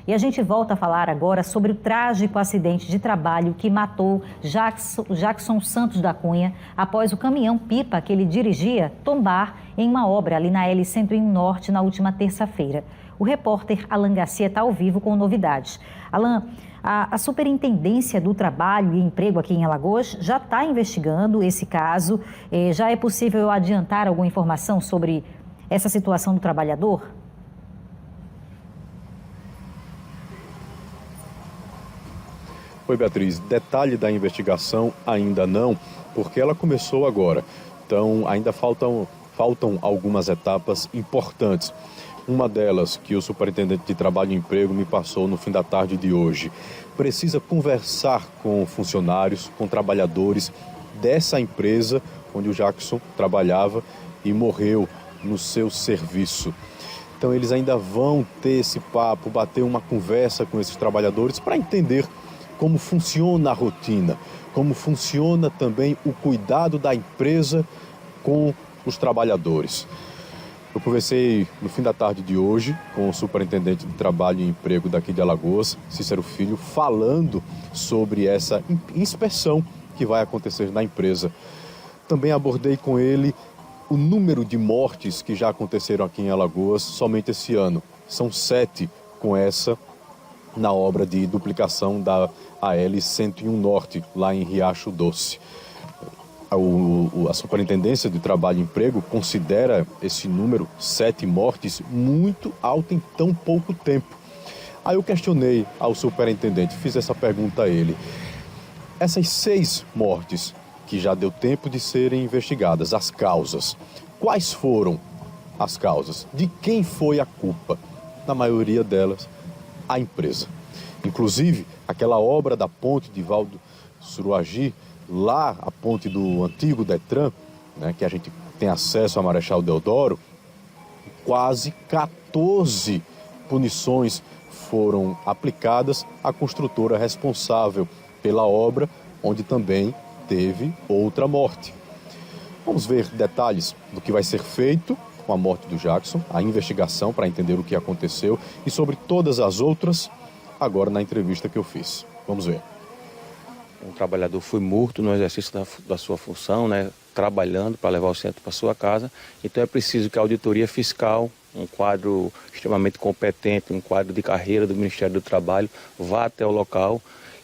E a gente volta a falar agora sobre o trágico acidente de trabalho que matou Jackson Santos da Cunha após o caminhão-pipa que ele dirigia tombar em uma obra ali na LC-101 Norte na última terça-feira. O repórter Alan Garcia está ao vivo com novidades. Alan, a Superintendência do Trabalho e Emprego aqui em Alagoas já está investigando esse caso. Já é possível adiantar alguma informação sobre essa situação do trabalhador? Oi, Beatriz. Detalhe da investigação ainda não, porque ela começou agora. Então, ainda faltam algumas etapas importantes. Uma delas, que o Superintendente de Trabalho e Emprego me passou no fim da tarde de hoje. Precisa conversar com funcionários, com trabalhadores dessa empresa onde o Jackson trabalhava e morreu no seu serviço. Então, eles ainda vão ter esse papo, bater uma conversa com esses trabalhadores para entender como funciona a rotina, como funciona também o cuidado da empresa com os trabalhadores. Eu conversei no fim da tarde de hoje com o Superintendente de Trabalho e Emprego daqui de Alagoas, Cícero Filho, falando sobre essa inspeção que vai acontecer na empresa. Também abordei com ele o número de mortes que já aconteceram aqui em Alagoas somente esse ano. São 7 com essa na obra de duplicação da AL-101 Norte, lá em Riacho Doce. A Superintendência de Trabalho e Emprego considera esse número, 7 mortes, muito alto em tão pouco tempo. Aí eu questionei ao superintendente, fiz essa pergunta a ele. Essas 6 mortes que já deu tempo de serem investigadas, as causas, quais foram as causas? De quem foi a culpa? Na maioria delas, a empresa. Inclusive, aquela obra da ponte de Valdo Suruagi, lá a ponte do antigo Detran, né, que a gente tem acesso a Marechal Deodoro, quase 14 punições foram aplicadas à construtora responsável pela obra, onde também teve outra morte. Vamos ver detalhes do que vai ser feito com a morte do Jackson, a investigação para entender o que aconteceu e sobre todas as outras, agora na entrevista que eu fiz. Vamos ver. Um trabalhador foi morto no exercício da sua função, né, trabalhando para levar o centro para sua casa. Então é preciso que a auditoria fiscal, um quadro extremamente competente, um quadro de carreira do Ministério do Trabalho, vá até o local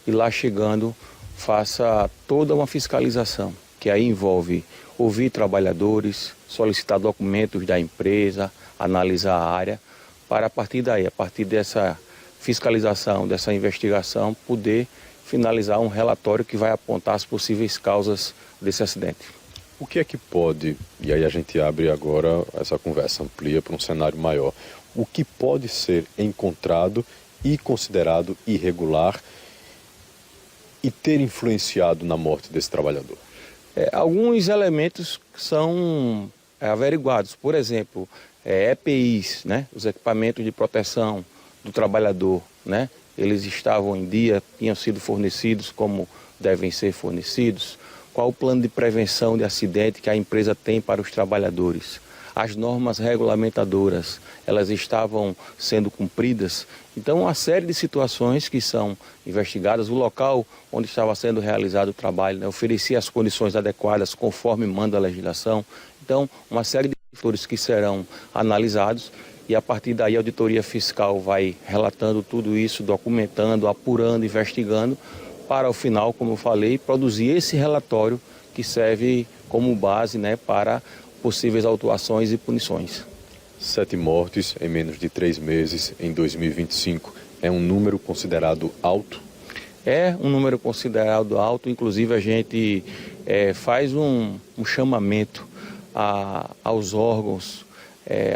e lá chegando faça toda uma fiscalização, que aí envolve ouvir trabalhadores, solicitar documentos da empresa, analisar a área, para a partir daí, a partir dessa fiscalização, dessa investigação, poder finalizar um relatório que vai apontar as possíveis causas desse acidente. O que é que pode, e aí a gente abre agora essa conversa, amplia para um cenário maior, o que pode ser encontrado e considerado irregular e ter influenciado na morte desse trabalhador? Alguns elementos são averiguados, por exemplo, EPIs, né, os equipamentos de proteção do trabalhador, né, eles estavam em dia, tinham sido fornecidos como devem ser fornecidos. Qual o plano de prevenção de acidente que a empresa tem para os trabalhadores? As normas regulamentadoras, elas estavam sendo cumpridas? Então, uma série de situações que são investigadas. O local onde estava sendo realizado o trabalho, né, oferecia as condições adequadas conforme manda a legislação. Então, uma série de fatores que serão analisados. E a partir daí a auditoria fiscal vai relatando tudo isso, documentando, apurando, investigando, para ao final, como eu falei, produzir esse relatório que serve como base, né, para possíveis autuações e punições. 7 mortes em menos de 3 meses em 2025. É um número considerado alto? É um número considerado alto, inclusive a gente faz um chamamento aos órgãos,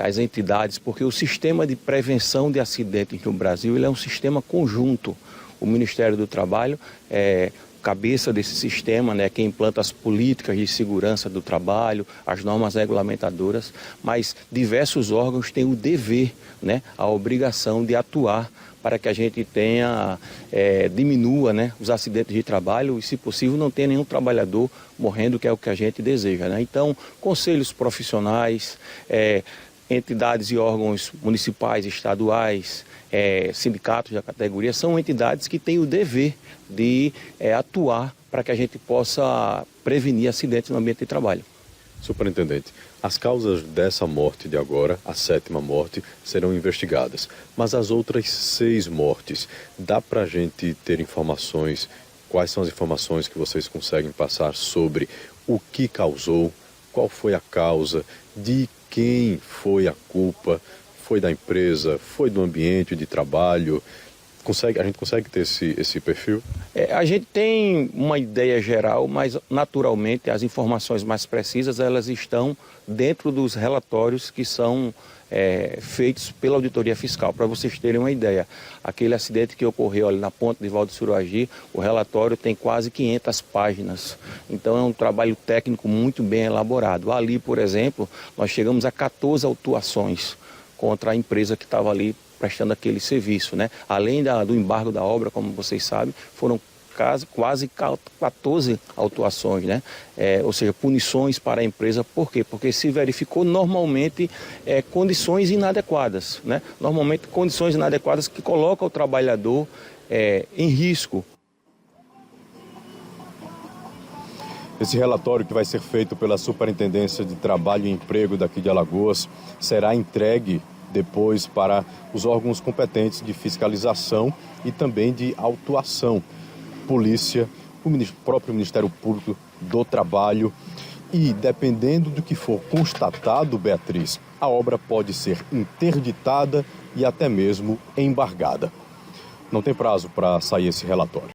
as entidades, porque o sistema de prevenção de acidentes no Brasil ele é um sistema conjunto. O Ministério do Trabalho é cabeça desse sistema, né, quem implanta as políticas de segurança do trabalho, as normas regulamentadoras, mas diversos órgãos têm o dever, né, a obrigação de atuar para que a gente diminua, né, os acidentes de trabalho e, se possível, não tenha nenhum trabalhador morrendo, que é o que a gente deseja, né? Então, conselhos profissionais, entidades e órgãos municipais, estaduais, sindicatos da categoria, são entidades que têm o dever de atuar para que a gente possa prevenir acidentes no ambiente de trabalho. Superintendente, as causas dessa morte de agora, a 7ª morte, serão investigadas. Mas as outras 6 mortes, dá para a gente ter informações? Quais são as informações que vocês conseguem passar sobre o que causou, qual foi a causa, de quem foi a culpa? Foi da empresa, foi do ambiente de trabalho? A gente consegue ter esse perfil? A gente tem uma ideia geral, mas naturalmente as informações mais precisas elas estão dentro dos relatórios que são feitos pela auditoria fiscal. Para vocês terem uma ideia, aquele acidente que ocorreu ali na ponte de Valdo Suruagi, o relatório tem quase 500 páginas. Então é um trabalho técnico muito bem elaborado. Ali, por exemplo, nós chegamos a 14 autuações contra a empresa que estava ali prestando aquele serviço, né? Além do embargo da obra, como vocês sabem, foram quase 14 autuações, né? Ou seja, punições para a empresa. Por quê? Porque se verificou normalmente condições inadequadas, né? Normalmente condições inadequadas que colocam o trabalhador em risco. Esse relatório que vai ser feito pela Superintendência de Trabalho e Emprego daqui de Alagoas será entregue depois para os órgãos competentes de fiscalização e também de autuação. Polícia, o próprio Ministério Público do Trabalho. E, dependendo do que for constatado, Beatriz, a obra pode ser interditada e até mesmo embargada. Não tem prazo para sair esse relatório.